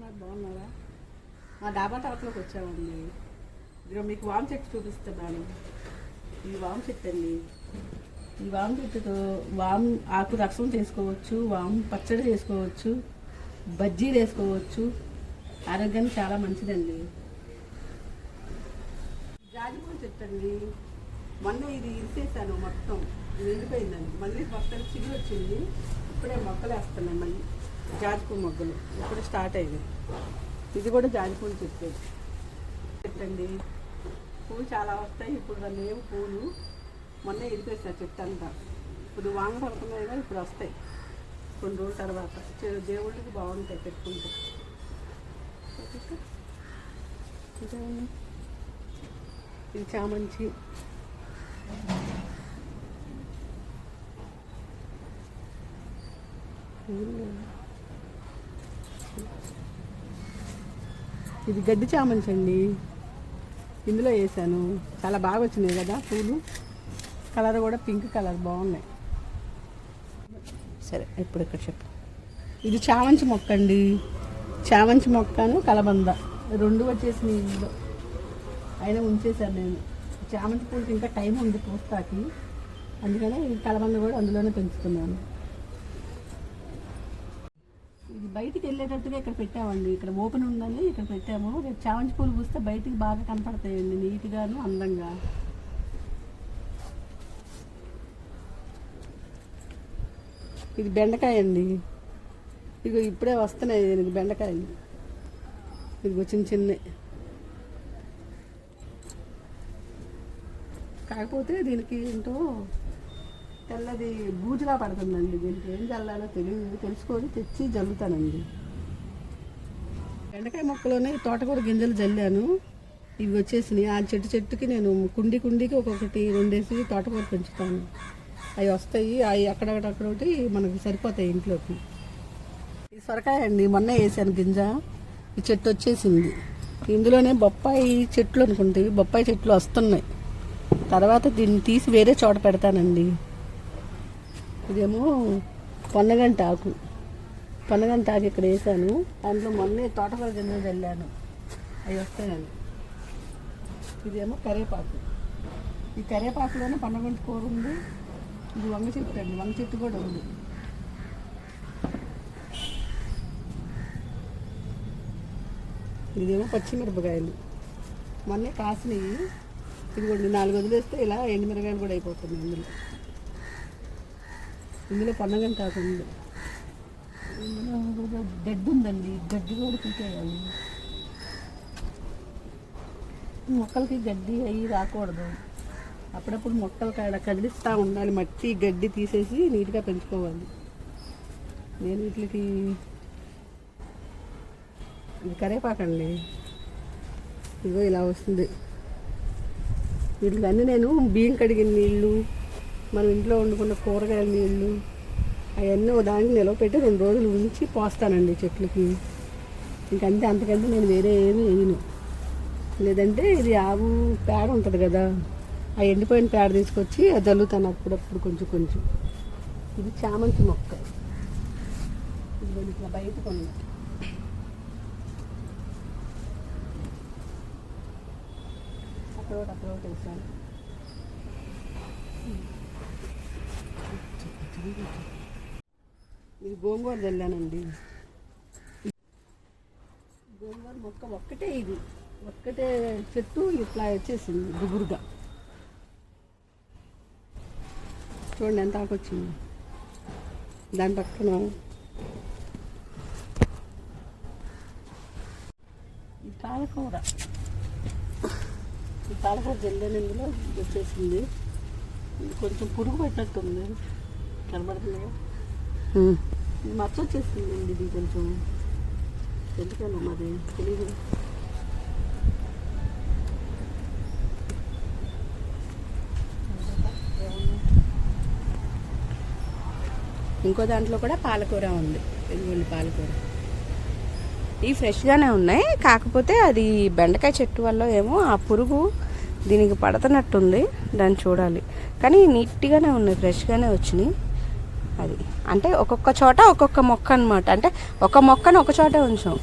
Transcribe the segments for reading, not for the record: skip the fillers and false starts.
ఉన్నారు? బాగున్నారా? మా డాబా తోటలోకి వచ్చామండి. ఇదిగో మీకు వామ చెట్టు చూపిస్తున్నాను. ఈ వామ చెట్టు అండి. ఈ వామ చెట్టుతో వామ ఆకు రసం చేసుకోవచ్చు, వామ పచ్చడి చేసుకోవచ్చు, బజ్జీలు వేసుకోవచ్చు. ఆరోగ్యానికి చాలా మంచిదండి. జాజిపూల చెట్టు అండి. మొన్న ఇది ఇరిసేసాను, మొత్తం నిండిపోయిందండి. మళ్ళీ మొత్తం చిగురు వచ్చింది. ఇప్పుడే మొక్కలు వేస్తున్నాయి. మళ్ళీ జాజిపూ మొగ్గలు ఇప్పుడు స్టార్ట్ అయింది. ఇది కూడా జాజిపూలు చెట్టండి. పూలు చాలా వస్తాయి. ఇప్పుడు వాళ్ళు ఏం పూలు మొన్న ఇరిపేస్తారు చెట్టు అంతా. ఇప్పుడు వాన పడుతున్నాయి కదా, ఇప్పుడు వస్తాయి కొన్ని రోజుల తర్వాత. దేవుళ్ళకి బాగుంటాయి పెట్టుకుంటే. ఇది చామంచి. ఇది గడ్డి చామంతి అండి. ఇందులో వేసాను. చాలా బాగా వచ్చినాయి కదా పూలు. కలర్ కూడా పింక్ కలర్ బాగున్నాయి. సరే ఇప్పుడు ఇక్కడ చెప్పు. ఇది చామంతి మొక్క అండి. చామంతి మొక్కను కలబంద రెండు వచ్చేసినాయి ఇందులో. అయినా ఉంచేసాను నేను. చామంతి పూలకి ఇంకా టైం ఉంది పూస్తాకి, అందుకని కలబంద కూడా అందులోనే పెంచుతున్నాను. ఇది బయటికి వెళ్ళేటట్టుగా ఇక్కడ పెట్టామండి. ఇక్కడ ఓపెన్ ఉందని ఇక్కడ పెట్టాము. రేపు చామంతి పూలు పూస్తే బయటికి బాగా కనపడతాయండి, నీట్గాను అందంగా. ఇది బెండకాయ అండి. ఇదిగో ఇప్పుడే వస్తున్నాయి దీనికి బెండకాయలు. ఇదిగో చిన్న చిన్న. కాకపోతే దీనికి ఏంటో తెల్లది బూజులా పడుతుందండి. దీనికి ఏం చల్లాలో తెలుసుకొని తెచ్చి జల్లుతానండి. బెండకాయ మొక్కలోనే తోటకూర గింజలు జల్లాను. ఇవి వచ్చేసినాయి. ఆ చెట్టుకి నేను కుండీకి ఒక్కొక్కటి రెండేసి తోటకూర పెంచుతాను. అవి వస్తాయి. అవి అక్కడొకటి మనకు సరిపోతాయి ఇంట్లోకి. ఈ సొరకాయ అండి. మొన్న వేసాను గింజ. ఈ చెట్టు వచ్చేసింది. ఇందులోనే బొప్పాయి చెట్లు అనుకుంటే బొప్పాయి చెట్లు వస్తున్నాయి. తర్వాత దీన్ని తీసి వేరే చోట పెడతానండి. ఇదేమో పొన్నగంట ఆకు. పొన్నగంట ఆకు ఇక్కడ వేసాను. దాంట్లో మొన్నే తోటకూర గింజలు చల్లాను. అవి వస్తాయండి. ఇదేమో కరివేపాకు. ఈ కరివేపాకులోనే పొన్నగంట కూర ఉంది. ఇది వంగ చెట్టు అండి. వంగ చెట్టు కూడా ఉంది. ఇదేమో పచ్చిమిరపకాయలు మొన్నే కాసినవి. ఇదిగోండి 4 వదిలేస్తే ఇలా ఎండుమిరకాయలు కూడా అయిపోతుంది. ఇందులో పొన్నగంట ఆకు ఉంది. ఇందులో గడ్డి ఉందండి. గడ్డి కూడా పీకేయాలి. మొక్కలకి గడ్డి అవి రాకూడదు. అప్పుడప్పుడు మొక్కలు కాడ కదిలిస్తూ ఉండాలి. మట్టి గడ్డి తీసేసి నీట్గా పెంచుకోవాలి. నేను వీటికి ఇది కరివేపాకండి. ఇదిగో ఇలా వస్తుంది. వీటికన్నీ నేను బియ్యం కడిగిన నీళ్ళు, మనం ఇంట్లో వండుకున్న కూరగాయల నీళ్ళు అవన్నీ దానికి నిలవపెట్టి 2 రోజులు ఉంచి పోస్తానండి చెట్లకి. ఇంకంతే, అంతకంటే నేను వేరే ఏమీ వేయను. లేదంటే ఇది ఆవు పేడ ఉంటుంది కదా, ఆ ఎండిపోయిన పేడ తీసుకొచ్చి అది చల్లుతాను అప్పుడప్పుడు కొంచెం. ఇది చామంతి మొక్క. ఇది ఇట్లా బయటకు ఉంది. అక్కడోటి వేసాను. ఇది గోంగూర చల్లానండి. గోంగూర మొక్క ఒక్కటే చెట్టు ఇట్లా వచ్చేసింది గుబురుగా. చూడండి ఎంత ఆకొచ్చింది. దాని పక్కన ఈ పాలకూర జల్లాను. ఇందులో వచ్చేసింది. కొంచెం పురుగు పెట్టినట్టుంది, కనబడుతుంది. ఇది మచ్చ వచ్చేసింది అండి. ఇది కొంచెం ఎందుకన్నా మరి తెలియదు. ఇంకో దాంట్లో కూడా పాలకూర ఉంది. ఇదిగోండి పాలకూర. ఇవి ఫ్రెష్గానే ఉన్నాయి. కాకపోతే అది బెండకాయ చెట్టు వల్ల ఏమో ఆ పురుగు దీనికి పడుతున్నట్టుంది. దాన్ని చూడాలి. కానీ నీట్గానే ఉన్నాయి, ఫ్రెష్గానే వచ్చినాయి. అది అంటే ఒక్కొక్క చోట ఒక్కొక్క మొక్క అనమాట. అంటే ఒక మొక్కను ఒక చోటే ఉంచాం.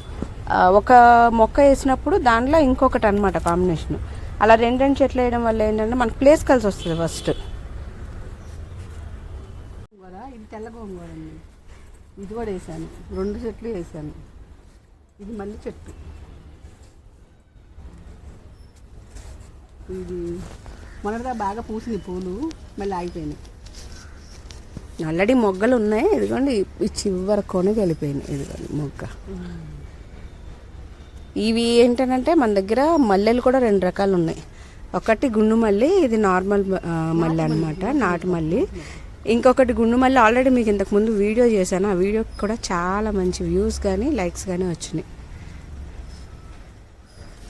ఒక మొక్క వేసినప్పుడు దాంట్లో ఇంకొకటి అనమాట కాంబినేషన్. అలా రెండు చెట్లు వేయడం వల్ల ఏంటంటే మనకు ప్లేస్ కలిసి వస్తుంది. ఫస్ట్ ఇది తెల్ల గోంగూర అండి, ఇది కూడా వేసాను, 2 చెట్లు వేసాను. ఇది మళ్ళీ చెట్టు, ఇది మొన్నటిదా బాగా పూసింది పూలు, మళ్ళీ ఆగిపోయినాయి. ఆల్రెడీ మొగ్గలు ఉన్నాయి. ఇదిగోండి ఈ చివరి కొనకి వెళ్ళిపోయినాయి. ఇదిగోండి మొగ్గ. ఇవి ఏంటంటే మన దగ్గర మల్లెలు కూడా 2 రకాలు ఉన్నాయి. ఒకటి గుండు మల్లి, ఇది నార్మల్ మల్లె అనమాట, నాటు మల్లి. ఇంకొకటి గుండు మల్లి ఆల్రెడీ మీకు ఇంతకుముందు వీడియో చేశాను. ఆ వీడియోకి కూడా చాలా మంచి వ్యూస్ కానీ లైక్స్ కానీ వచ్చినాయి.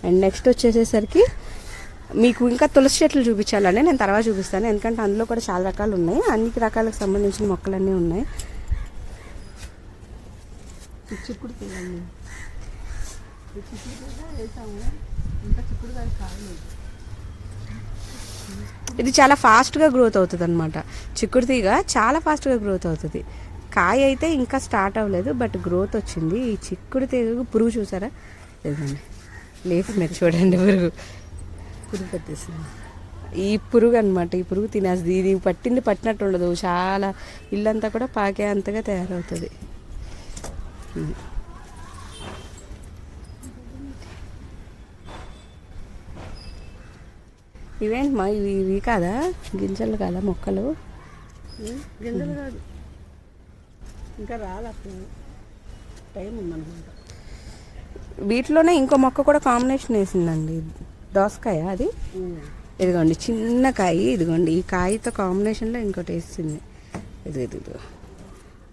అండ్ నెక్స్ట్ వచ్చేసేసరికి మీకు ఇంకా తులసి చెట్లు చూపించాలని నేను తర్వాత చూపిస్తాను. ఎందుకంటే అందులో కూడా చాలా రకాలు ఉన్నాయి. అన్ని రకాలకు సంబంధించిన మొక్కలన్నీ ఉన్నాయి. చిక్కుడు వేసాము, ఇంకా చిక్కుడు కాయలేదు. ఇది చాలా ఫాస్ట్గా గ్రోత్ అవుతుంది అనమాట. చిక్కుడు తీగ చాలా ఫాస్ట్గా గ్రోత్ అవుతుంది. కాయ అయితే ఇంకా స్టార్ట్ అవ్వలేదు, బట్ గ్రోత్ వచ్చింది. ఈ చిక్కుడు తీగ పురుగు చూసారా, లేదండి లేపు మీరు చూడండి, పురుగు పట్టేసింది. ఈ పురుగు అనమాట, ఈ పురుగు తినేస్తుంది. ఇది పట్టినట్టు ఉండదు, చాలా ఇల్లంతా కూడా పాకే అంతగా తయారవుతుంది. ఇవేంటి మా ఇవి కాదా గింజలు కాదా మొక్కలు? గింజలు కాదు, ఇంకా రాలేదు, టైం ఉందనుకుంటా. వీటిలోనే ఇంకో మొక్క కూడా కాంబినేషన్ వేసిందండి, దోసకాయ. అది ఇదిగోండి చిన్న కాయ, ఇదిగోండి ఈ కాయతో కాంబినేషన్లో ఇంకోటి వేసింది. ఇది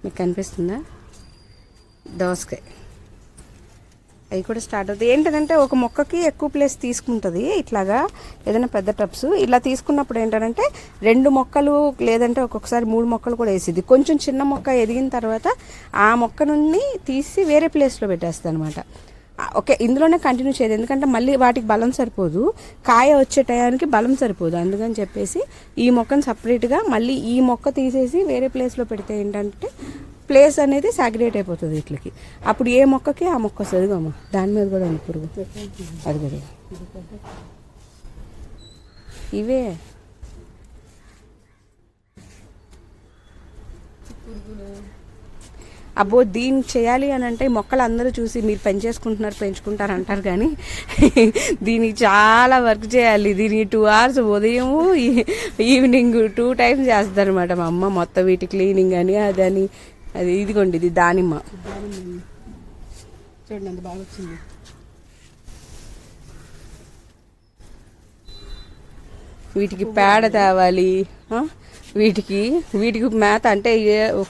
మీకు కనిపిస్తుందా, దోసకాయ. అవి కూడా స్టార్ట్ అవుతాయి. ఏంటంటే ఒక మొక్కకి ఎక్కువ ప్లేస్ తీసుకుంటుంది. ఇట్లాగా ఏదైనా పెద్ద టబ్స్ ఇలా తీసుకున్నప్పుడు ఏంటంటే 2 మొక్కలు లేదంటే ఒక్కొక్కసారి 3 మొక్కలు కూడా వేసిద్ది. కొంచెం చిన్న మొక్క ఎదిగిన తర్వాత ఆ మొక్క నుండి తీసి వేరే ప్లేస్లో పెట్టేస్తుంది అనమాట. ఓకే, ఇందులోనే కంటిన్యూ చేయదు, ఎందుకంటే మళ్ళీ వాటికి బలం సరిపోదు, కాయ వచ్చే టయానికి బలం సరిపోదు. అందుకని చెప్పేసి ఈ మొక్కను సపరేట్గా మళ్ళీ ఈ మొక్క తీసేసి వేరే ప్లేస్లో పెడితే ఏంటంటే ప్లేస్ అనేది సాగ్రేట్ అయిపోతుంది వీటికి. అప్పుడు ఏ మొక్కకి ఆ మొక్క వస్తుంది. అమ్మ దాని మీద కూడా ఉంది పురుగు, అది కదా. ఇవే అబ్బో దీన్ని చేయాలి అని అంటే మొక్కలు అందరూ చూసి మీరు పెంచుకుంటారు అంటారు, కానీ దీనికి చాలా వర్క్ చేయాలి. దీనికి 2 hours ఉదయం ఈవినింగ్ 2 times చేస్తారు అనమాట మా అమ్మ. మొత్తం వీటి క్లీనింగ్ అని అదని. అది ఇదిగోండి, ఇది దానిమ్మ చూడండి అంత బాగా వచ్చింది. వీటికి పేడ తేవాలి, వీటికి మేత అంటే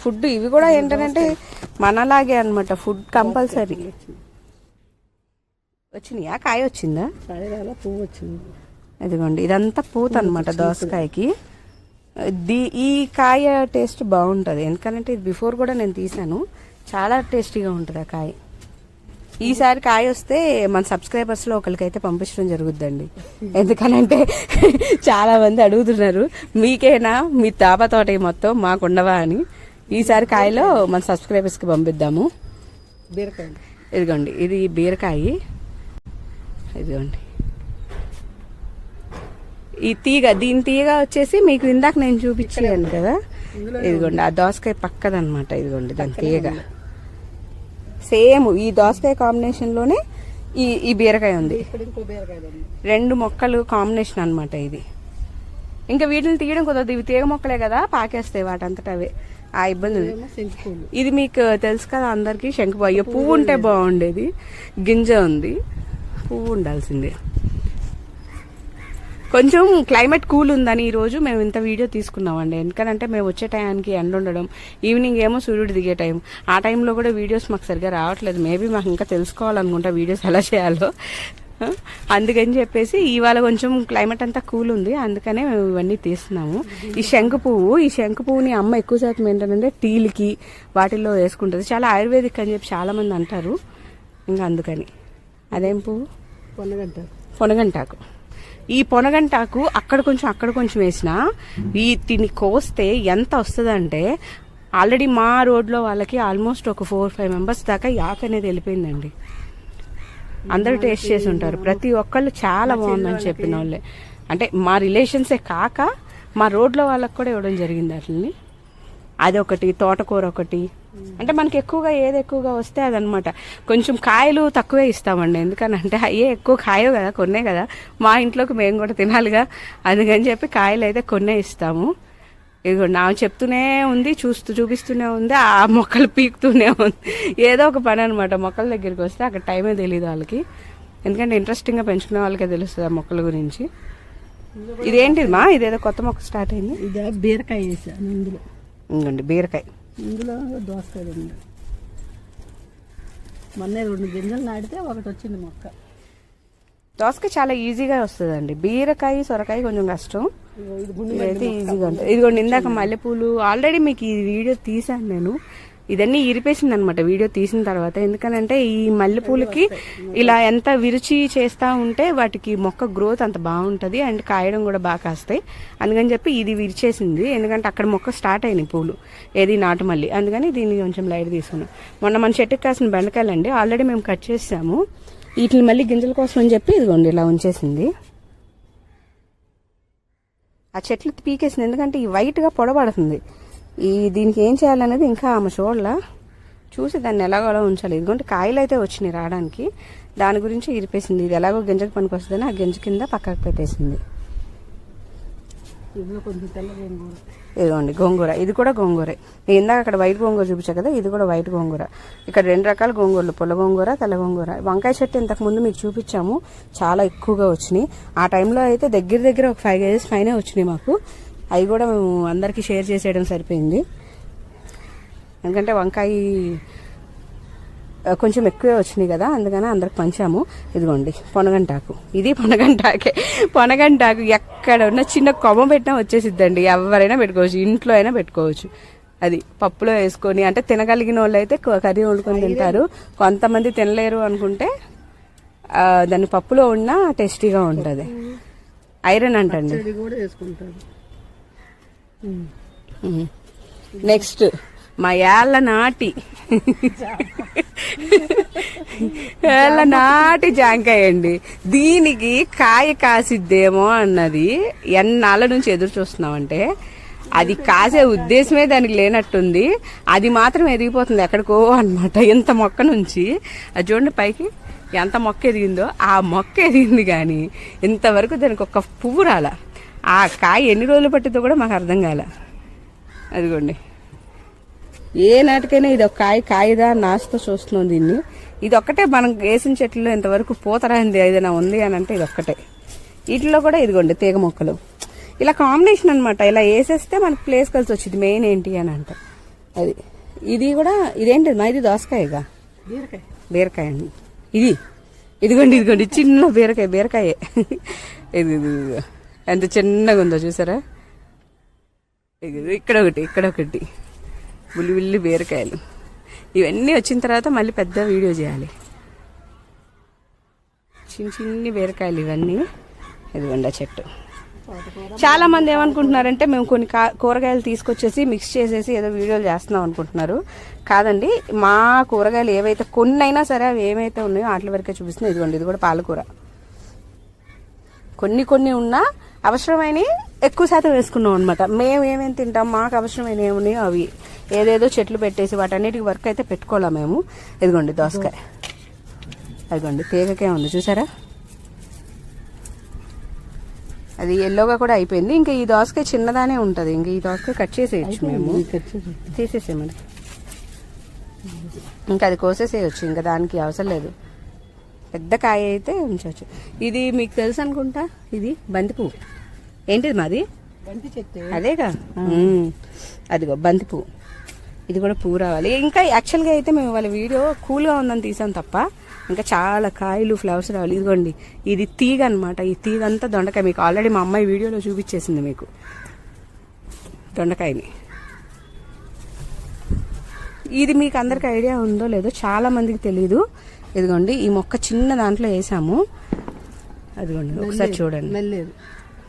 ఫుడ్. ఇవి కూడా ఏంటంటే మనలాగే అనమాట, ఫుడ్ కంపల్సరీ. వచ్చినాయా, కాయ వచ్చిందా? కాయ పువ్వు వచ్చింది. ఇదిగోండి ఇదంతా పూత అనమాట దోసకాయకి. ఈ కాయ టేస్ట్ బాగుంటుంది, ఎందుకంటే ఇది బిఫోర్ కూడా నేను తీసాను. చాలా టేస్టీగా ఉంటుంది ఆ కాయ. ఈసారి కాయ వస్తే మన సబ్స్క్రైబర్స్లో ఒకరికైతే పంపించడం జరుగుద్దండి. ఎందుకనంటే చాలా మంది అడుగుతున్నారు, మీకేనా మీ తాప తోట మొత్తం మాకుండవా అని. ఈసారి కాయలో మన సబ్స్క్రైబర్స్కి పంపిద్దాము. బీరకాయ ఇదిగోండి, ఇది బీరకాయ. ఇదిగోండి ఈ తీగ, దీని తీగ వచ్చేసి మీకు ఇందాక నేను చూపించాను కదా, ఇదిగోండి ఆ దోసకాయ పక్కదనమాట. ఇదిగోండి దాని తీగ సేమ్ ఈ దోసకాయ కాంబినేషన్లోనే ఈ బీరకాయ ఉంది. 2 మొక్కలు కాంబినేషన్ అనమాట ఇది. ఇంకా వీటిని తీయడం కుదరదు, ఇవి తీగ మొక్కలే కదా, పాకేస్తాయి వాటంతట అవే. ఆ ఇబ్బంది. ఇది మీకు తెలుసు కదా అందరికి, శంకుపూయ. పువ్వు ఉంటే బాగుండేది, గింజ ఉంది, పువ్వు ఉండాల్సిందే. కొంచెం క్లైమేట్ కూల్ ఉందని ఈరోజు మేము ఇంత వీడియో తీసుకున్నామండి. ఎందుకంటే మేము వచ్చే టైంకి ఎండ ఉండడం, ఈవినింగ్ ఏమో సూర్యుడు దిగే టైం. ఆ టైంలో కూడా వీడియోస్ మాకు సరిగ్గా రావట్లేదు. మేబీ మాకు ఇంకా తెలుసుకోవాలనుకుంటా వీడియోస్ ఎలా చేయాలో. అందుకని చెప్పేసి ఇవాళ కొంచెం క్లైమేట్ అంతా కూల్ ఉంది, అందుకనే మేము ఇవన్నీ తీస్తున్నాము. ఈ శంకు పువ్వుని అమ్మ ఎక్కువ శాతం ఏంటంటే టీలకి వాటిల్లో వేసుకుంటుంది. చాలా ఆయుర్వేదిక్ అని చెప్పి చాలా మంది అంటారు. ఇంకా అందుకని అదేం పువ్వు, పొనగంటాకు. ఈ పొనగంటాకు అక్కడ కొంచెం వేసినా వీటిని కోస్తే ఎంత వస్తుందంటే, ఆల్రెడీ మా రోడ్లో వాళ్ళకి ఆల్మోస్ట్ ఒక 4-5 మెంబర్స్ దాకా యాక్ అనేది వెళ్ళిపోయిందండి. అందరూ టేస్ట్ చేసి ఉంటారు. ప్రతి ఒక్కళ్ళు చాలా బాగుందని చెప్పిన వాళ్ళే, అంటే మా రిలేషన్సే కాక మా రోడ్లో వాళ్ళకి కూడా ఇవ్వడం జరిగింది అట్లని. అదొకటి, తోటకూర ఒకటి, అంటే మనకి ఎక్కువగా ఏది ఎక్కువగా వస్తే అదనమాట. కొంచెం కాయలు తక్కువే ఇస్తామండి, ఎందుకనంటే అయ్యే ఎక్కువ కాయో కదా, కొన్నే కదా, మా ఇంట్లోకి మేము కూడా తినాలిగా, అందుకని చెప్పి కాయలు అయితే కొన్నే ఇస్తాము. ఇదిగో నా చెప్తూనే ఉంది, చూపిస్తూనే ఉంది, ఆ మొక్కలు పీకుతూనే ఉంది. ఏదో ఒక పని అనమాట. మొక్కల దగ్గరికి వస్తే అక్కడ టైమే తెలియదు వాళ్ళకి, ఎందుకంటే ఇంట్రెస్టింగ్గా పెంచుకునే వాళ్ళకే తెలుస్తుంది ఆ మొక్కల గురించి. ఇదేంటిది మా, ఇదేదో కొత్త మొక్క స్టార్ట్ అయింది. ఇది బీరకాయ వేసాను ఇందులో. ఇంకోండి బీరకాయ, ఇందులో దోసకాయ ఉంది. మొన్న 2 గింజలు నాటితే ఒకటి వచ్చింది మొక్క. దోసకాయ చాలా ఈజీగా వస్తుందండి, బీరకాయ సొరకాయ కొంచెం కష్టం. ఇదైతే ఈజీగా ఉంటుంది. ఇదిగోండి ఇందాక మల్లెపూలు ఆల్రెడీ మీకు ఈ వీడియో తీసాను నేను, ఇదన్నీ ఇరిపేసింది అనమాట వీడియో తీసిన తర్వాత. ఎందుకనంటే ఈ మల్లెపూలకి ఇలా ఎంత విరుచి చేస్తూ ఉంటే వాటికి మొక్క గ్రోత్ అంత బాగుంటుంది అండ్ కాయడం కూడా బాగా కాస్తాయి. అందుకని చెప్పి ఇది విరిచేసింది, ఎందుకంటే అక్కడ మొక్క స్టార్ట్ అయినాయి పూలు, ఏది నాటు మల్లి, అందుకని దీన్ని కొంచెం లైట్ తీసుకున్నాం. మొన్న మన చెట్టుకి కాసిన బెండకాయలు అండి ఆల్రెడీ మేము కట్ చేసాము, వీటిని మళ్ళీ గింజల కోసం అని చెప్పి ఇదిగోండి ఇలా ఉంచేసింది. ఆ చెట్లు పీకేసింది, ఎందుకంటే ఈ వైట్గా పొడబడుతుంది. దీనికి ఏం చేయాలనేది ఇంకా ఆమె చూడలా, చూసి దాన్ని ఎలాగోలా ఉంచాలి. ఇదిగోండి కాయలు అయితే వచ్చినాయి రావడానికి, దాని గురించి ఇరిపేసింది. ఇది ఎలాగో గింజకు పనికి వస్తుందని ఆ గింజ కింద పక్కకు పెట్టేసింది. ఇదిగోండి గోంగూర, ఇది కూడా గోంగూరే. నేను ఇందాక అక్కడ వైట్ గోంగూర చూపించా కదా, ఇది కూడా వైట్ గోంగూర. ఇక్కడ 2 రకాల గోంగూరలు, పుల్ల గోంగూర, తెల్ల గోంగూర. వంకాయ చెట్టు ఇంతకు ముందు మీకు చూపించాము, చాలా ఎక్కువగా వచ్చినాయి. ఆ టైంలో అయితే దగ్గర ఒక 5 కేజీస్ పైన వచ్చినాయి మాకు. అవి కూడా మేము అందరికీ షేర్ చేసేయడం సరిపోయింది, ఎందుకంటే వంకాయ కొంచెం ఎక్కువే వచ్చినాయి కదా, అందుకని అందరికి పంచాము. ఇదిగోండి పొనగంటాకు, ఇది పొనగంటాకు ఎక్కడ ఉన్న చిన్న కొమ్మ పెట్టినా వచ్చేసిద్దండి. ఎవరైనా పెట్టుకోవచ్చు, ఇంట్లో అయినా పెట్టుకోవచ్చు. అది పప్పులో వేసుకొని, అంటే తినగలిగిన వాళ్ళు అయితే కర్రీ వండుకొని తింటారు, కొంతమంది తినలేరు అనుకుంటే దాన్ని పప్పులో ఉన్నా టేస్టీగా ఉంటుంది. ఐరన్ అంటండి. నెక్స్ట్ మా ఏళ్ళ నాటి జాంకాయ అండి. దీనికి కాయ కాసిద్దేమో అన్నది ఎన్నాళ్ళ నుంచి ఎదురు చూస్తున్నామంటే, అది కాసే ఉద్దేశమే దానికి లేనట్టుంది. అది మాత్రం ఎదిగిపోతుంది ఎక్కడికో అనమాట, ఇంత మొక్క నుంచి. అది చూడండి పైకి ఎంత మొక్క ఎదిగిందో, ఆ మొక్క ఎదిగింది కానీ ఇంతవరకు దానికి ఒక్క పువ్వు రాల. ఆ కాయ ఎన్ని రోజులు పట్టిందో కూడా మాకు అర్థం కాల. అదిగోండి ఏ నాటికైనా ఇది ఒక కాయదా నాసుతో చూస్తున్నాం దీన్ని. ఇది ఒక్కటే మనం వేసిన చెట్లలో ఇంతవరకు పూతరాయింది ఏదైనా ఉంది అని అంటే ఇది ఒక్కటే. వీటిలో కూడా ఇదిగోండి తీగ మొక్కలు, ఇలా కాంబినేషన్ అనమాట. ఇలా వేసేస్తే మనకు ప్లేస్ కలిసి వచ్చింది. మెయిన్ ఏంటి అని అంటే అది. ఇది కూడా ఇదేంటి మా, ఇది దోసకాయగా, బీరకాయ అండి. ఇదిగోండి చిన్న బీరకాయే. ఇది ఎంత చిన్నగా ఉందో చూసారా. ఇక్కడ ఒకటి ఉల్లి బీరకాయలు. ఇవన్నీ వచ్చిన తర్వాత మళ్ళీ పెద్ద వీడియో చేయాలి. చిన్ని బీరకాయలు ఇవన్నీ. ఇదిగోండి ఆ చెట్టు. చాలా మంది ఏమనుకుంటున్నారంటే మేము కొన్ని కూరగాయలు తీసుకొచ్చేసి మిక్స్ చేసేసి ఏదో వీడియోలు చేస్తున్నాం అనుకుంటున్నారు. కాదండి, మా కూరగాయలు ఏవైతే కొన్ని అయినా సరే అవి ఏమైతే ఉన్నాయో వాటి వరకే చూపిస్తున్నాయి. ఇదిగోండి ఇది కూడా పాలకూర. కొన్ని ఉన్నా అవసరమైన ఎక్కువ శాతం వేసుకున్నాం అనమాట. మేము ఏమేమి తింటాం, మాకు అవసరమైన ఏమున్నాయో అవి ఏదేదో చెట్లు పెట్టేసి వాటన్నిటికి వర్క్ అయితే పెట్టుకోలేం మేము. ఇదిగోండి దోసకాయ, అదిగోండి తీగకే ఉంది చూసారా. అది ఎల్లోగా కూడా అయిపోయింది. ఇంకా ఈ దోసకాయ చిన్నదానే ఉంటుంది. ఇంకా ఈ దోసకాయ కట్ చేసేయచ్చు, మేము తీసేసేమని. ఇంకా అది కోసేసేయచ్చు, ఇంకా దానికి అవసరం లేదు. పెద్ద కాయ అయితే ఉంచవచ్చు. ఇది మీకు తెలుసు అనుకుంటా, ఇది బంతి పువ్వు. ఏంటిది మాది బంతి చెట్టు, అదేగా. అదిగో బంతి పువ్వు. ఇది కూడా పువ్వు రావాలి. ఇంకా యాక్చువల్గా అయితే మేము వాళ్ళ వీడియో కూల్గా ఉందని తీసాం తప్ప ఇంకా చాలా కాయలు ఫ్లవర్స్ రావాలి. ఇదిగోండి ఇది తీగ అనమాట. ఈ తీగ అంతా దొండకాయ. మీకు ఆల్రెడీ మా అమ్మాయి వీడియోలో చూపించేసింది మీకు దొండకాయని. ఇది మీకు అందరికి ఐడియా ఉందో లేదో, చాలా మందికి తెలీదు. ఇదిగోండి ఈ మొక్క చిన్న దాంట్లో వేసాము. అదిగోండి ఒకసారి చూడండి.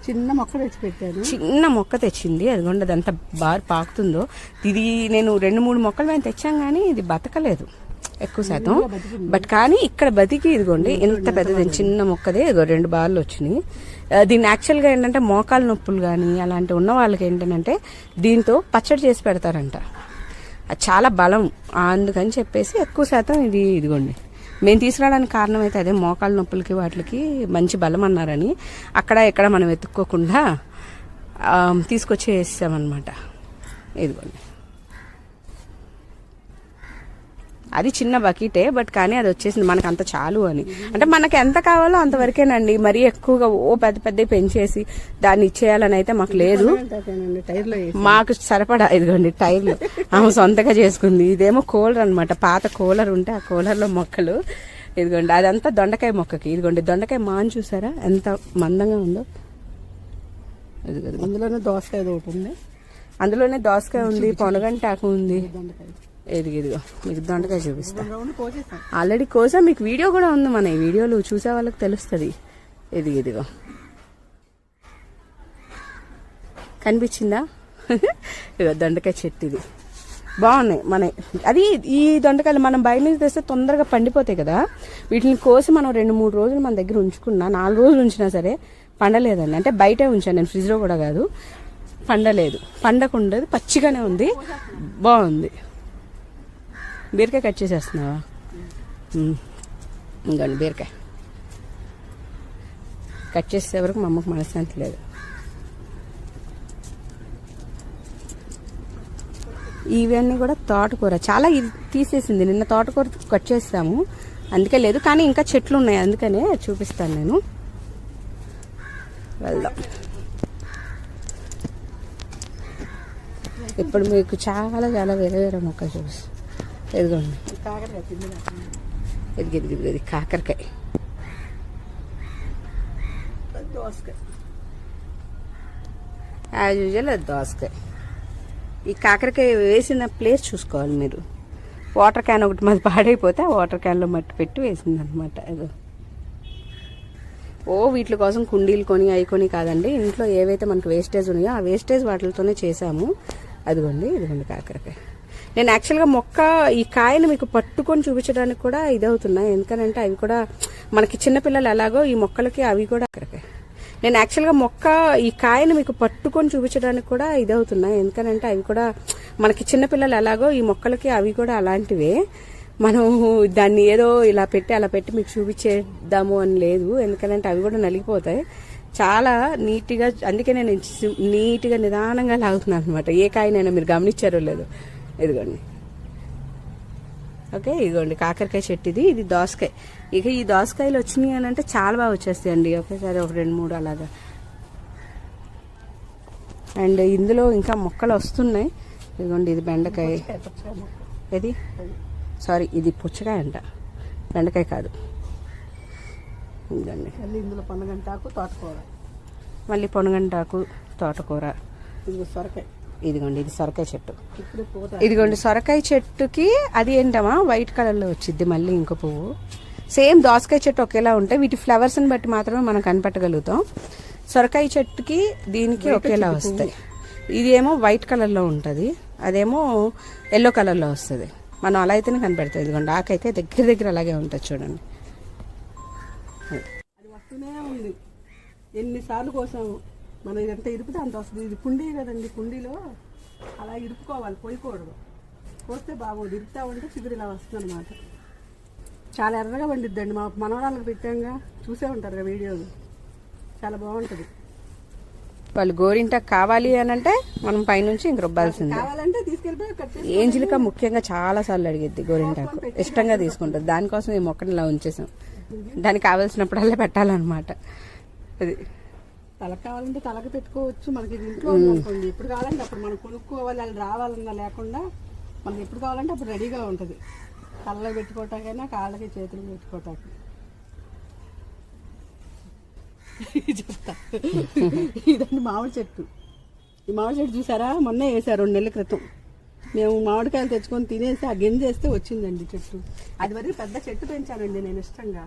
చిన్న మొక్క తెచ్చి పెట్టాను, చిన్న మొక్క తెచ్చింది. అదిగోండి అదంతా బాగా పాకుతుందో. ఇది నేను 2-3 మొక్కలు మేము తెచ్చాం కానీ ఇది బతకలేదు. ఎక్కువ శాతం. బట్ కానీ ఇక్కడ బతికి ఇదిగోండి ఇంత పెద్దది చిన్న మొక్కదే ఇదిగో 2 బార్లు వచ్చినాయి. దీన్ని యాక్చువల్గా ఏంటంటే మోకాలు నొప్పులు కానీ అలాంటి ఉన్న వాళ్ళకి ఏంటంటే దీంతో పచ్చడి చేసి పెడతారంట. అది చాలా బలం, అందుకని చెప్పేసి ఎక్కువ శాతం ఇదిగోండి మేము తీసుకురావడానికి కారణం అయితే అదే, మోకాలు నొప్పులకి వాటికి మంచి బలం అన్నారని అక్కడ ఇక్కడ మనం వెతుక్కోకుండా తీసుకొచ్చి వేసామన్నమాట. ఇదిగోండి అది చిన్న బకెటే, బట్ కానీ అది వచ్చేసింది మనకు అంత చాలు అని. అంటే మనకి ఎంత కావాలో అంతవరకేనండి, మరీ ఎక్కువగా పెద్ద పెద్ద పెంచేసి దాన్ని ఇచ్చేయాలని అయితే మాకు లేదు. మాకు సరిపడా ఇదిగోండి టైర్లు ఆమె సొంతగా చేసుకుంది. ఇదేమో కూలర్ అనమాట, పాత కూలర్ ఉంటే ఆ కూలర్లో మొక్కలు. ఇదిగోండి అదంతా దొండకాయ మొక్కకి. ఇదిగోండి దొండకాయ మాన్ చూసారా ఎంత మందంగా ఉందో. అందులోనే దోసకాయ ఒకటి ఉంది, అందులోనే దోసకాయ ఉంది, పొనగంటాకు ఉంది. ఇదిగో మీకు దొండకాయ చూపిస్తా. ఆల్రెడీ కోసా, మీకు వీడియో కూడా ఉంది, మన ఈ వీడియోలు చూసే వాళ్ళకి తెలుస్తుంది. ఇదిగో కనిపించిందా? ఇదిగో దొండకాయ చెట్టు, ఇది బాగున్నాయి. మన అది ఈ దొండకాయలు మనం బయట నుంచి తెస్తే తొందరగా పండిపోతాయి కదా, వీటిని కోసి మనం 2-3 రోజులు మన దగ్గర ఉంచుకున్నా, 4 రోజులు ఉంచినా సరే పండలేదండి. అంటే బయటే ఉంచాను నేను, ఫ్రిడ్జ్లో కూడా కాదు. పండలేదు, పండకుండదు, పచ్చిగానే ఉంది, బాగుంది. బీరకాయ కట్ చేసేస్తున్నావా? ఇంకోండి బీరకాయ కట్ చేసే వరకు మా అమ్మకు మనశ్శాంతి లేదు. ఇవన్నీ కూడా తోటకూర చాలా తీసేసింది, నిన్న తోటకూర కట్ చేసాము అందుకే లేదు, కానీ ఇంకా చెట్లు ఉన్నాయి అందుకనే చూపిస్తాను నేను. వెళ్దాం. ఇప్పుడు మీకు చాలా చాలా వేరే వేరే మొక్కలు చూపిస్తాను. ఇదిగోండి ఇది కాకరకాయ, దోసకాయ, యాజ్ యూజువల్ అది దోసకాయ. ఈ కాకరకాయ వేసిన ప్లేస్ చూసుకోవాలి మీరు. వాటర్ క్యాన్ ఒకటి మాది పాడైపోతే ఆ వాటర్ క్యాన్లో మట్టి పెట్టి వేసింది అనమాట. ఇదో వీటి కోసం కుండీలు కొని అవి కొని కాదండి, ఇంట్లో ఏవైతే మనకు వేస్టేజ్ ఉన్నాయో ఆ వేస్టేజ్ వాటితోనే చేసాము. ఇదిగోండి కాకరకాయ. నేను యాక్చువల్గా ఈ కాయను మీకు పట్టుకొని చూపించడానికి కూడా ఇదవుతున్నా, ఎందుకనంటే అవి కూడా మనకి చిన్నపిల్లలు ఎలాగో ఈ మొక్కలకి అవి కూడా నేను యాక్చువల్గా ఈ కాయను మీకు పట్టుకొని చూపించడానికి కూడా ఇదవుతున్నా, ఎందుకనంటే అవి కూడా మనకి చిన్నపిల్లలు ఎలాగో ఈ మొక్కలకి అవి కూడా అలాంటివే. మనం దాన్ని ఏదో ఇలా పెట్టి అలా పెట్టి మీకు చూపించేద్దాము అని లేదు, ఎందుకంటే అవి కూడా నలిగిపోతాయి చాలా నీట్గా. అందుకే నేను నీట్గా నిదానంగా లాగుతున్నాను అనమాట. ఏ కాయనైనా మీరు గమనించారో లేదు. ఇదిగోండి ఓకే, ఇదిగోండి కాకరకాయ చెట్టు, ఇది దోసకాయ. ఇక ఈ దోసకాయలు వచ్చినాయి అని అంటే చాలా బాగా వచ్చేస్తాయి అండి, ఒకేసారి 1-2-3 అలాగా. అండ్ ఇందులో ఇంకా మొక్కలు వస్తున్నాయి. ఇదిగోండి ఇది బెండకాయ, ఇది సారీ ఇది పుచ్చకాయ అంట, బెండకాయ కాదు. ఇదిగోండి ఇందులో పొనగంటాకు, తోటకూర, మళ్ళీ పొనగంటాకు, తోటకూర. ఇది సొరకాయ. ఇదిగోండి ఇది సొరకాయ చెట్టు. ఇదిగోండి సొరకాయ చెట్టుకి అది ఏంటమా వైట్ కలర్లో వచ్చింది మళ్ళీ ఇంకో పువ్వు. సేమ్ దోసకాయ చెట్టు ఒకేలా ఉంటాయి, వీటి ఫ్లవర్స్ని బట్టి మాత్రమే మనం కనిపెట్టగలుగుతాం. సొరకాయ చెట్టుకి దీనికి ఒకేలా వస్తాయి. ఇది ఏమో వైట్ కలర్లో ఉంటుంది, అదేమో ఎల్లో కలర్లో వస్తుంది. మనం అలా అయితేనే కనిపెడతాం. ఇదిగోండి ఆకైతే దగ్గర అలాగే ఉంటుంది చూడండి. అది వస్తూనే ఉంది, ఎన్నిసార్లు కోసాము. మనం ఇదంతా ఇరుపుతే అంత వస్తుంది. ఇది కుండీ కదండి, కుండీలో అలా ఇరుపుకోవాలి, పోయకూడదు. కోస్తే బాగోదు, ఇరుపుతా ఉంటే చిగురు ఇలా వస్తుంది అనమాట. చాలా ఎర్రగా పండిద్దండి. మా మనవరాళ్ళకి పెట్టాంగా, చూసే ఉంటారు కదా వీడియోలు, చాలా బాగుంటుంది. వాళ్ళు గోరింటాకు కావాలి అని అంటే మనం పైనుంచి ఇంక రుబ్బాల్సిందే. కావాలంటే తీసుకెళ్ళిపోయి ఏంజిలిక ముఖ్యంగా చాలా సార్లు అడిగిద్ది గోరింటాకు, ఇష్టంగా తీసుకుంటుంది. దానికోసం ఈ మొక్కని ఇలా ఉంచేసాం, దానికి కావాల్సినప్పుడల్లా పెట్టాలన్నమాట. అది తలకు కావాలంటే తలకు పెట్టుకోవచ్చు, మనకి ఇంట్లో ఉందనుకోండి, ఎప్పుడు కావాలంటే అప్పుడు మనం కొనుక్కోవాలి, వాళ్ళు రావాలన్నా లేకుండా మనకి ఎప్పుడు కావాలంటే అప్పుడు రెడీగా ఉంటుంది. తలలో పెట్టుకోవటాకైనా కాళ్ళకి చేతులు పెట్టుకోవటానికి. చెప్తా, ఇదండి మామిడి చెట్టు. ఈ మామిడి చెట్టు చూసారా, మొన్నే వేసారు 2 నెలల క్రితం. మేము మామిడికాయలు తెచ్చుకొని తినేసి ఆ గింజ వేస్తే వచ్చిందండి చెట్టు. అది వరకు పెద్ద చెట్టు పెంచానండి నేను ఇష్టంగా.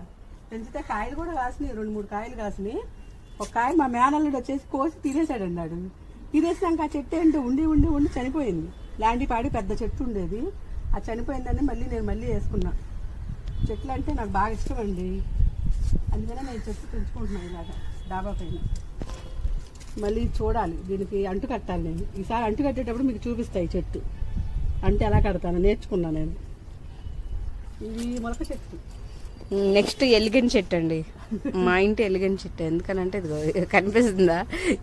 పెంచితే కాయలు కూడా కాసినాయి, 2-3 కాయలు కాసినాయి. ఒక కాయ మా మేనల్లుడు వచ్చేసి కోసి తినేసాడు అన్నాడు. తినేసినాక ఆ చెట్టు ఏంటో ఉండి చనిపోయింది. లాంటి పాడి పెద్ద చెట్టు ఉండేది, ఆ చనిపోయిందని నేను మళ్ళీ వేసుకున్నా. చెట్లు అంటే నాకు బాగా ఇష్టం అండి, అందుకనే నేను చెట్లు పెంచుకుంటున్నాను ఇలాగా డాబా పైన. మళ్ళీ చూడాలి, దీనికి అంటు కట్టాలి. నేను ఈసారి అంటు కట్టేటప్పుడు మీకు చూపిస్తాయి చెట్టు అంటే ఎలా కడతాను నేర్చుకున్నాను నేను. ఇది మొలక చెట్టు. నెక్స్ట్ ఎలిగెంట్ చెట్టు అండి, మా ఇంటి ఎలిగెంట్ చెట్టు. ఎందుకనంటే ఇదిగో కనిపిస్తుందా,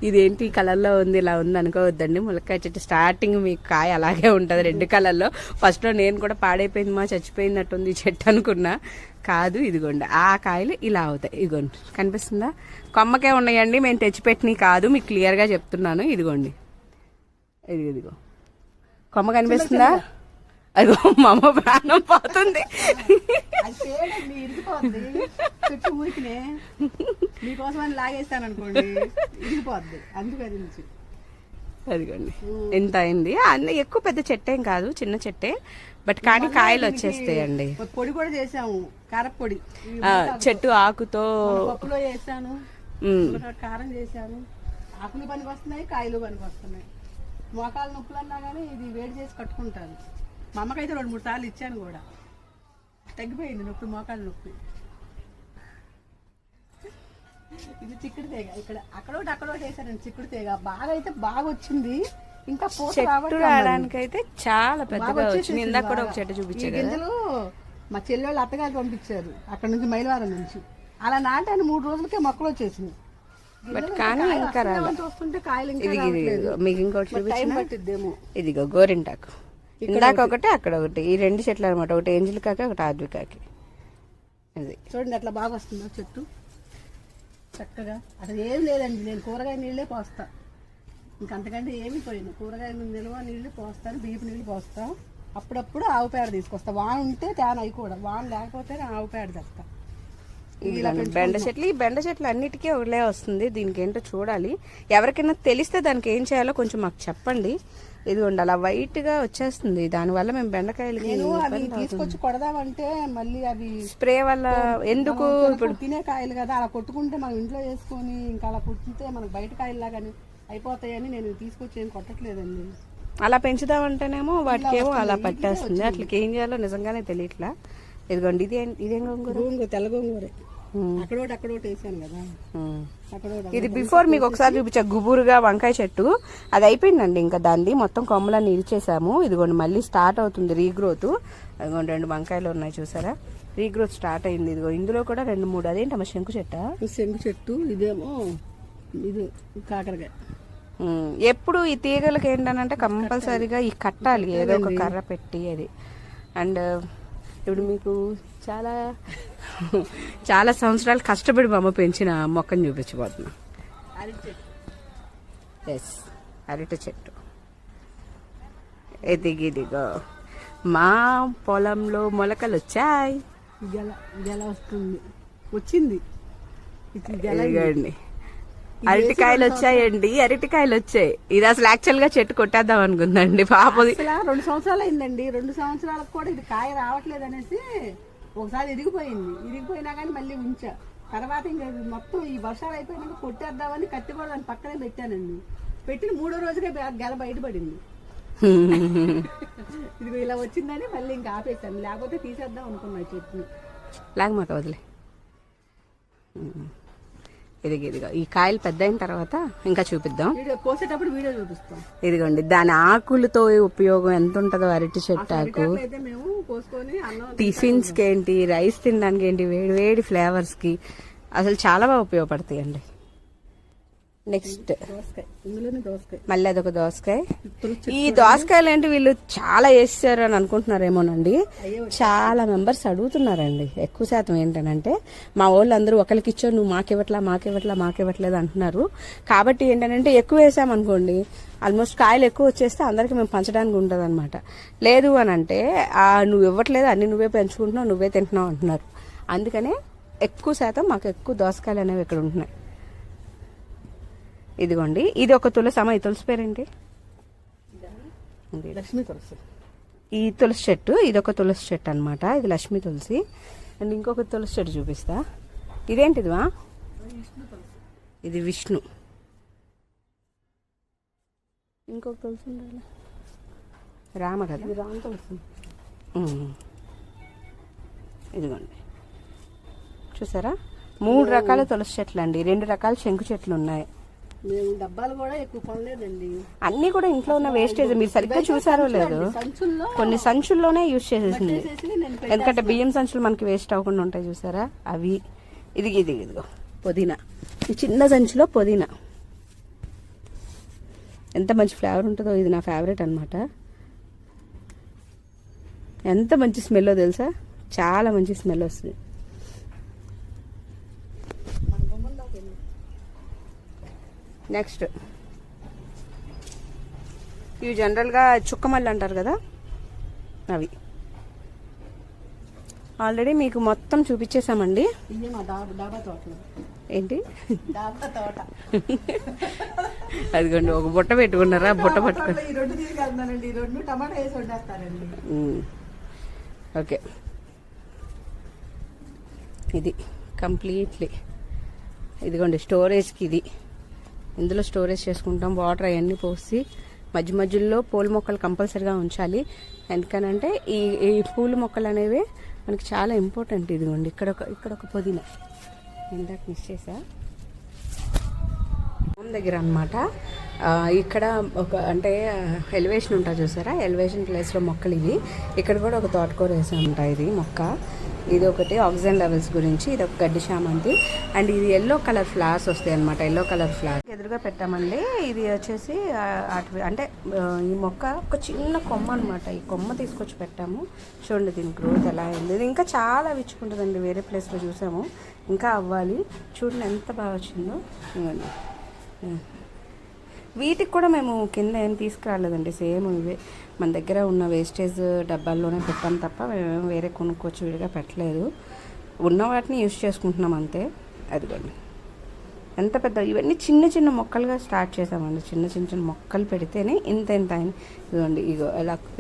ఇదేంటి కలర్లో ఉంది, ఇలా ఉంది అనుకోవద్దండి. ములక్కాయ చెట్టు స్టార్టింగ్ మీకు కాయ అలాగే ఉంటుంది, రెడ్ కలర్లో. ఫస్ట్లో నేను కూడా పాడైపోయింది మా చచ్చిపోయినట్టుంది చెట్టు అనుకున్నా, కాదు ఇదిగోండి ఆ కాయలు ఇలా అవుతాయి. ఇదిగోండి కనిపిస్తుందా, కొమ్మకే ఉన్నాయండి, మేము తెచ్చిపెట్టినవి కాదు, మీకు క్లియర్గా చెప్తున్నాను. ఇదిగోండి ఇదిగో కొమ్మ కనిపిస్తుందా, అదిగో మా అమ్మ ప్రాణం పోతుంది. చెట్టు ఊరికినే మీకోసం అని లాగేస్తాను అనుకోండి, ఇరిగిపోద్ది. అందుకని అదిగోండి ఎంత అయింది. అన్నీ ఎక్కువ పెద్ద చెట్టేం కాదు, చిన్న చెట్టే, బట్ కానీ కాయలు వచ్చేస్తాయండి. పొడి కూడా చేసాము, కారపొడి. చెట్టు ఆకుతో పప్పులో చేసాను, కారం చేశాను. ఆకులు పనికి వస్తున్నాయి, కాయలు పనికి వస్తున్నాయి. మోకాలు నొప్పులు అన్నా కానీ ఇది వేడి చేసి కట్టుకుంటాను. మా అమ్మకైతే 2-3 సార్లు ఇచ్చాను కూడా, తగ్గిపోయింది నొప్పి, మోకాలు నొప్పి. ఇది చిక్కుడు తీగ, ఇక్కడ అక్కడోటి వేసానండి చిక్కుడు తీగ. బాగా అయితే బాగా వచ్చింది, ఇంకా చెట్టు రావడానికి అయితే చాలా పెద్దగా వచ్చింది. ఇందాక కూడా ఒక చెట్టు చూపించారు. గింజలు మా చెల్లి వాళ్ళు అత్తగారు పంపించారు అక్కడ నుంచి, మైలవరం నుంచి. అలా నాటాను, 3 రోజులకే మొక్కలు వచ్చేసింది. బట్ కానీ ఇంకా రాలేదు. చూస్తుంటే కాయలు మీకు ఇంకోటి పట్టిద్దేమో. ఇదిగో గోరింటాకు, ఇందాక ఒకటి అక్కడ ఒకటి, ఈ 2 చెట్లు అనమాట. ఒకటి ఏంజిల్ కాకి, ఒకటి ఆద్వికాకి. అది చూడండి ఎట్లా బాగా వస్తుందో చెట్టు చక్కగా. అసలు ఏం లేదండి, నేను కూరగాయ నీళ్ళే పోస్తా, ఇంకంతకంటే ఏమి పోయినా. కూరగాయ నిల్వ నీళ్ళు పోస్తాను, బియ్యపు నీళ్ళు పోస్తా. అప్పుడప్పుడు ఆవు పేడ తీసుకొస్తా. వాన ఉంటే తేన అవి కూడా, వాన లేకపోతే ఆవు పేడ తెస్తా. బెండ చెట్లు, ఈ బెండ చెట్లు అన్నిటికీ ఒకలే వస్తుంది. దీనికి ఏంటో చూడాలి, ఎవరికైనా తెలిస్తే దానికి ఏం చేయాలో కొంచెం మాకు చెప్పండి. ఇదిగోండి అలా వైట్ గా వచ్చేస్తుంది, దానివల్ల మేము బెండకాయలు తీసుకొచ్చి కొడదామంటే మళ్ళీ అవి స్ప్రే వల్ల ఎందుకు, ఇప్పుడు తినే కాయలు కదా, అలా కొట్టుకుంటే మనం ఇంట్లో వేసుకొని ఇంకా అలా కొట్టితే మనకు బయట కాయల్లాగానే అయిపోతాయని నేను తీసుకొచ్చి ఏం కొట్టట్లేదండి. అలా పెంచుదామంటేనేమో వాటికి ఏమో అలా పట్టేస్తుంది, అట్లకి ఏం చేయాలో నిజంగానే తెలియట్లా. ఇదిగోండి ఇదేం గోంగూర, తెల్ల గోంగూర. అక్కడోటి వేసాను కదా. ఇది బిఫోర్ మీకు ఒకసారి చూపించా, గుబురుగా వంకాయ చెట్టు. అది అయిపోయిందండి, ఇంకా దాన్ని మొత్తం కొమ్మలన్నీ ఇరిచేసాము. ఇదిగోండి మళ్ళీ స్టార్ట్ అవుతుంది రీగ్రోత్. అదిగోండి 2 వంకాయలు ఉన్నాయి చూసారా, రీగ్రోత్ స్టార్ట్ అయింది. ఇదిగో ఇందులో కూడా 2-3. అదేంటమ్మా శంకు చెట్టు, ఇదేమో ఇది కాకరకాయ. ఎప్పుడు ఈ తీగలకి ఏంటనంటే కంపల్సరీగా ఈ కట్టాలి, ఏదో ఒక కర్ర పెట్టి అది. అండ్ ఇప్పుడు మీకు చాలా సంవత్సరాలు కష్టపడి మా అమ్మ పెంచిన మొక్కను చూపించబోతున్నా. ఎస్, అరటి చెట్టు. ఇదిగో మా పొలంలో మొలకలు వచ్చాయి. వచ్చింది అరటికాయలు వచ్చాయండి, అరటికాయలు వచ్చాయి. ఇది అసలు యాక్చువల్ గా చెట్టు కొట్టేద్దాం అనుకుందండి పాపది. 2 సంవత్సరాలు అయిందండి, 2 సంవత్సరాలకు కూడా ఇది కాయ రావట్లేదు అనేసి ఒకసారి ఇరిగిపోయినా కానీ మళ్ళీ ఉంచా. తర్వాత ఇంకా మొత్తం ఈ వర్షాలు అయిపోయినాక కొట్టేద్దామని కత్తి కూడా దాని పక్కనే పెట్టానండి. పెట్టిన 3వ రోజుకే గెల బయటపడింది. ఇది ఇలా వచ్చిందని మళ్ళీ ఇంకా ఆపేసాను, లేకపోతే తీసేద్దాం అనుకున్నా చెట్టుని. లాగమాక వదిలే. ఇదిగో ఈ కాయలు పెద్ద అయిన తర్వాత ఇంకా చూపిద్దాం, కోసేటప్పుడు వీడియో చూపిస్తాం. ఇదిగోండి దాని ఆకులతో ఉపయోగం ఎంత ఉంటుందో. అరటి చెట్టు ఆకు టిఫిన్స్ కి ఏంటి, రైస్ తినడానికి ఏంటి, వేడి వేడి ఫ్లేవర్స్ కి అసలు చాలా బాగా ఉపయోగపడతాయండి. నెక్స్ట్ మళ్ళీ అదొక దోసకాయ. ఈ దోసకాయలు ఏంటి వీళ్ళు చాలా వేసారు అని అనుకుంటున్నారేమోనండి. చాలా మెంబర్స్ అడుగుతున్నారండి. ఎక్కువ శాతం ఏంటనంటే మా వాళ్ళు అందరూ ఒకరికి ఇచ్చారు, నువ్వు మాకివ్వట్లేదు అంటున్నారు. కాబట్టి ఏంటంటే ఎక్కువ వేసామనుకోండి, ఆల్మోస్ట్ కాయలు ఎక్కువ వచ్చేస్తే అందరికి మేము పంచడానికి ఉంటుంది అనమాట. లేదు అని అంటే నువ్వు ఇవ్వట్లేదు, అన్ని నువ్వే పెంచుకుంటున్నావు, నువ్వే తింటున్నావు అంటున్నారు. అందుకనే ఎక్కువ శాతం మాకు ఎక్కువ దోసకాయలు అనేవి ఇక్కడ ఉంటున్నాయి. ఇదిగోండి ఇది ఒక తులసి. అమ్మ ఈ తులసి పేరేంటి? లక్ష్మీ తులసి. ఈ తులసి చెట్టు ఇదొక తులసి చెట్టు అనమాట, ఇది లక్ష్మీ తులసి. అండ్ ఇంకొక తులసి చెట్టు చూపిస్తా. ఇదేంటిదివా? ఇది విష్ణు. ఇంకొక తులసి ఉండాలి, రామ కదా, రామ తులసి. ఇదిగోండి చూసారా, 3 రకాల తులసి చెట్లు అండి, 2 రకాల శంకు చెట్లు ఉన్నాయి. మేము డబ్బాలు కూడా ఎక్కువ కొనలేదండి, అన్నీ కూడా ఇంట్లో ఉన్న వేస్టేజ్. మీరు సరిగ్గా చూసారో లేదు, సంచుల్లో కొన్ని సంచుల్లోనే యూజ్ చేసేసింది. వేసేసి నేను ఎందుకంటే బియ్యం సంచులు మనకి వేస్ట్ అవ్వకుండా ఉంటాయి చూసారా, అవి. ఇదిగో పుదీనా, ఈ చిన్న సంచిలో పుదీనా ఎంత మంచి ఫ్లేవర్ ఉంటుందో. ఇది నా ఫేవరెట్ అనమాట. ఎంత మంచి స్మెల్లో తెలుసా, చాలా మంచి స్మెల్ వస్తుంది. నెక్స్ట్ ఇవి జనరల్గా చుక్కమల్లి అంటారు కదా, అవి ఆల్రెడీ మీకు మొత్తం చూపించేసామండి. ఇదే మా డాబా తోటలో. ఏంటి డాబా తోట. అదిగోండి ఒక బుట్ట పెట్టుకున్నారా, బుట్ట పట్టుకుని. ఈ 2 తీసుకెళ్తానండి, ఈ 2 టమాటా వేసి వండేస్తానండి. ఓకే, ఇది కంప్లీట్లీ ఇదిగోండి స్టోరేజ్కి. ఇది ఇందులో స్టోరేజ్ చేసుకుంటాం. వాటర్ అవన్నీ పోసి మధ్య మధ్యలో పూల మొక్కలు కంపల్సరీగా ఉంచాలి. ఎందుకనంటే ఈ పూల మొక్కలు అనేవి మనకి చాలా ఇంపార్టెంట్. ఇదిగోండి ఇక్కడ ఒక పుదీనా ఇందాక మిస్ చేసా దగ్గర అనమాట. ఇక్కడ ఒక అంటే ఎలివేషన్ ఉంటుంది చూసారా, ఎలివేషన్ ప్లేస్లో మొక్కలు ఇవి. ఇక్కడ కూడా ఒక తోటకూర వేసి ఉంటాయి. ఇది మొక్క, ఇది ఒకటి ఆక్సిజన్ లెవెల్స్ గురించి. ఇది ఒక గడ్డి చామంతి అండ్ ఇది ఎల్లో కలర్ ఫ్లవర్స్ వస్తాయి అనమాట. ఎల్లో కలర్ ఫ్లవర్ ఎదురుగా పెట్టామండి. ఇది వచ్చేసి అంటే ఈ మొక్క ఒక చిన్న కొమ్మ అనమాట. ఈ కొమ్మ తీసుకొచ్చి పెట్టాము. చూడండి దీని గ్రోత్ ఎలా అయింది. ఇది ఇంకా చాలా విచ్చుకుంటుందండి, వేరే ప్లేస్లో చూసాము, ఇంకా అవ్వాలి. చూడండి ఎంత బాగా వచ్చిందో. వీటికి కూడా మేము కింద ఏం తీసుకురాలేదండి, సేమ్ ఇవే మన దగ్గర ఉన్న వేస్టేజ్ డబ్బాల్లోనే పెట్టాం తప్ప మేము వేరే కొనుక్కొచ్చి విడిగా పెట్టలేదు. ఉన్న వాటిని యూజ్ చేసుకుంటున్నాం అంతే. అదిగోండి ఎంత పెద్ద, ఇవన్నీ చిన్న చిన్న మొక్కలుగా స్టార్ట్ చేసామండి. చిన్న మొక్కలు పెడితేనే ఇంత అయింది. ఇదిగోండి ఇగో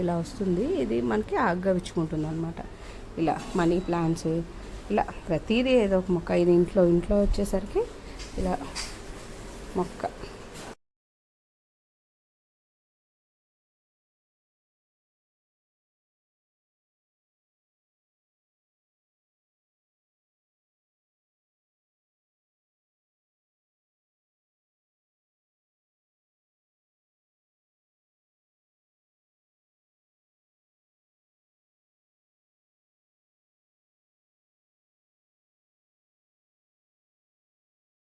ఇలా వస్తుంది. ఇది మనకి ఆగ్గా విచ్చుకుంటుంది అనమాట. ఇలా మనీ ప్లాంట్స్, ఇలా ప్రతిదీ ఏదో ఒక మొక్క. ఇది ఇంట్లో వచ్చేసరికి ఇలా మొక్క